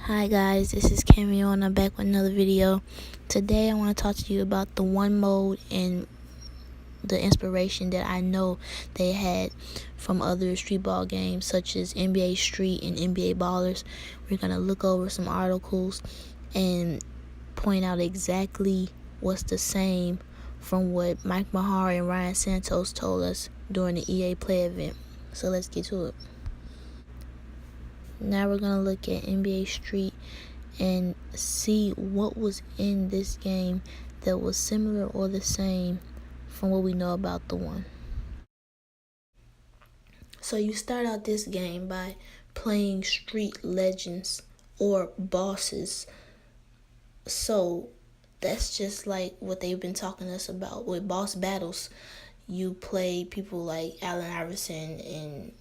Hi guys, this is Cameo and I'm back with another video. Today I want to talk to you about the one mode and the inspiration that I know they had from other street ball games such as NBA Street and NBA Ballers. We're going to look over some articles and point out exactly what's the same from what Mike Mahar and Ryan Santos told us during the EA Play event. So let's get to it. Now we're going to look at NBA Street and see what was in this game that was similar or the same from what we know about the one. So you start out this game by playing street legends or bosses. So that's just like what they've been talking to us about with boss battles. You play people like Allen Iverson and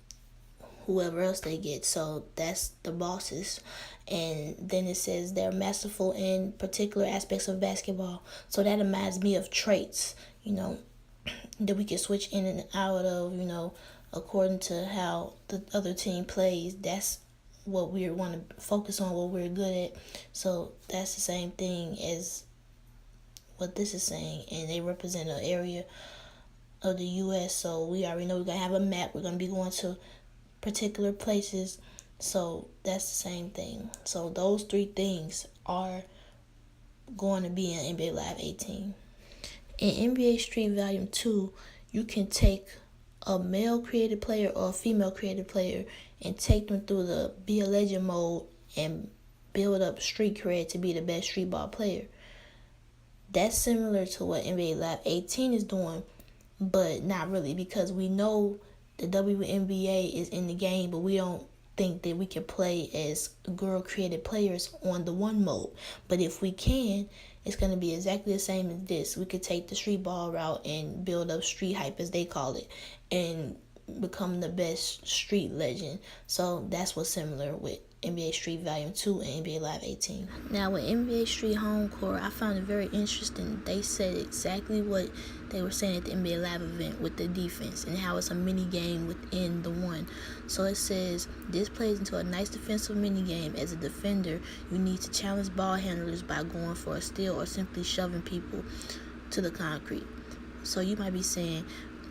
whoever else they get. So that's the bosses. And then it says they're masterful in particular aspects of basketball. So that reminds me of traits, that we can switch in and out of, according to how the other team plays. That's what we want to focus on, what we're good at. So that's the same thing as what this is saying. And they represent an area of the U.S. So we already know we're going to have a map. We're going to be going to particular places, so that's the same thing. So those three things are going to be in NBA Live 18. In NBA Street Volume 2, you can take a male created player or a female created player and take them through the Be a Legend mode and build up street cred to be the best street ball player. That's similar to what NBA Live 18 is doing, but not really, because we know the WNBA is in the game, but we don't think that we can play as girl-created players on the one mode. But if we can, it's going to be exactly the same as this. We could take the street ball route and build up street hype, as they call it, and become the best street legend. So that's what's similar with NBA Street Volume 2 and NBA Live 18. Now with NBA Street Home Court, I found it very interesting. They said exactly what they were saying at the NBA Live event with the defense and how it's a mini game within the one. So it says, this plays into a nice defensive mini game. As a defender, you need to challenge ball handlers by going for a steal or simply shoving people to the concrete. So you might be saying,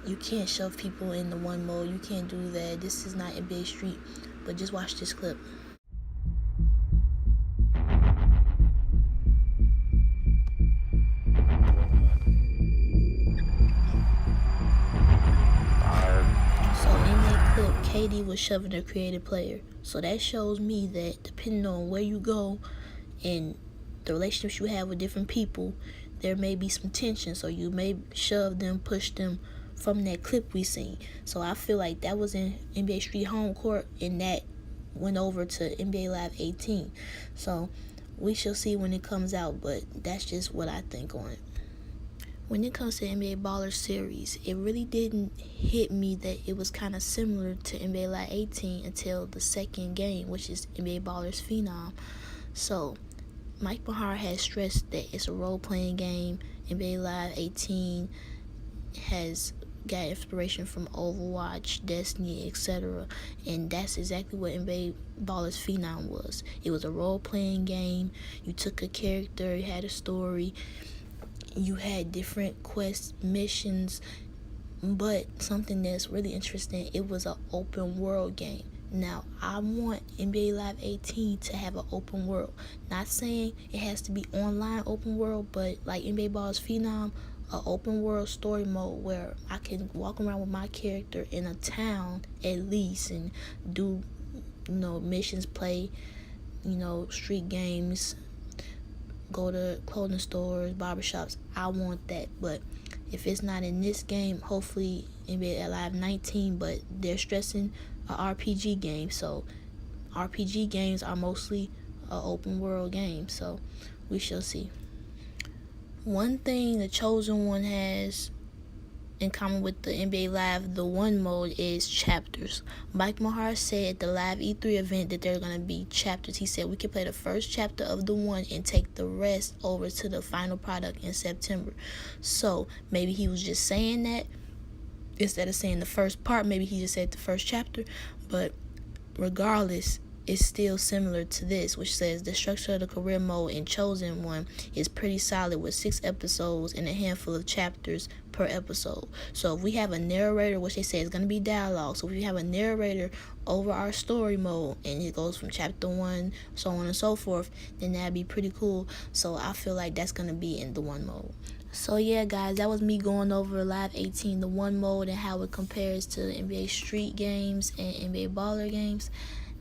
you can't shove people in the one mode. You can't do that. This is not NBA Street. But just watch this clip. So in that clip, KD was shoving a creative player. So that shows me that depending on where you go and the relationships you have with different people, there may be some tension. So you may shove them, push them from that clip we seen. So I feel like that was in NBA Street Home Court, and that went over to NBA Live 18. So we shall see when it comes out, but that's just what I think on it. When it comes to NBA Baller Series, it really didn't hit me that it was kind of similar to NBA Live 18 until the second game, which is NBA Ballers Phenom. So Mike Mahar has stressed that it's a role-playing game. NBA Live 18 has got inspiration from Overwatch, Destiny, etc. And that's exactly what NBA Ballers Phenom was. It was a role-playing game. You took a character, you had a story, you had different quest missions, but something that's really interesting, it was an open world game. Now, I want NBA Live 18 to have an open world. Not saying it has to be online open world, but like NBA Ballers Phenom, an open world story mode where I can walk around with my character in a town at least and do, missions, play, street games, go to clothing stores, barbershops. I want that. But if it's not in this game, hopefully NBA Live 19, but they're stressing a RPG game. So RPG games are mostly an open world game. So we shall see. One thing the Chosen One has in common with the NBA Live, the one mode, is chapters. Mike Mahar said at the Live E3 event that there are going to be chapters. He said we can play the first chapter of the one and take the rest over to the final product in September. So maybe he was just saying that instead of saying the first part. Maybe he just said the first chapter. But regardless, is still similar to this, which says the structure of the career mode in Chosen One is pretty solid with 6 episodes and a handful of chapters per episode. So if we have a narrator, which they say is going to be dialogue, so if we have a narrator over our story mode and it goes from chapter 1 so on and so forth, then that'd be pretty cool. So I feel like that's going to be in the one mode. So yeah, guys, that was me going over Live 18, the one mode, and how it compares to NBA Street games and NBA Baller games.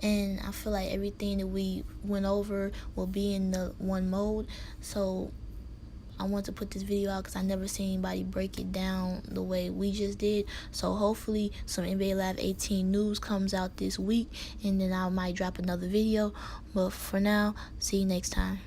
And I feel like everything that we went over will be in the one mode. So I want to put this video out because I never seen anybody break it down the way we just did. So hopefully some NBA Live 18 news comes out this week, and then I might drop another video. But for now, see you next time.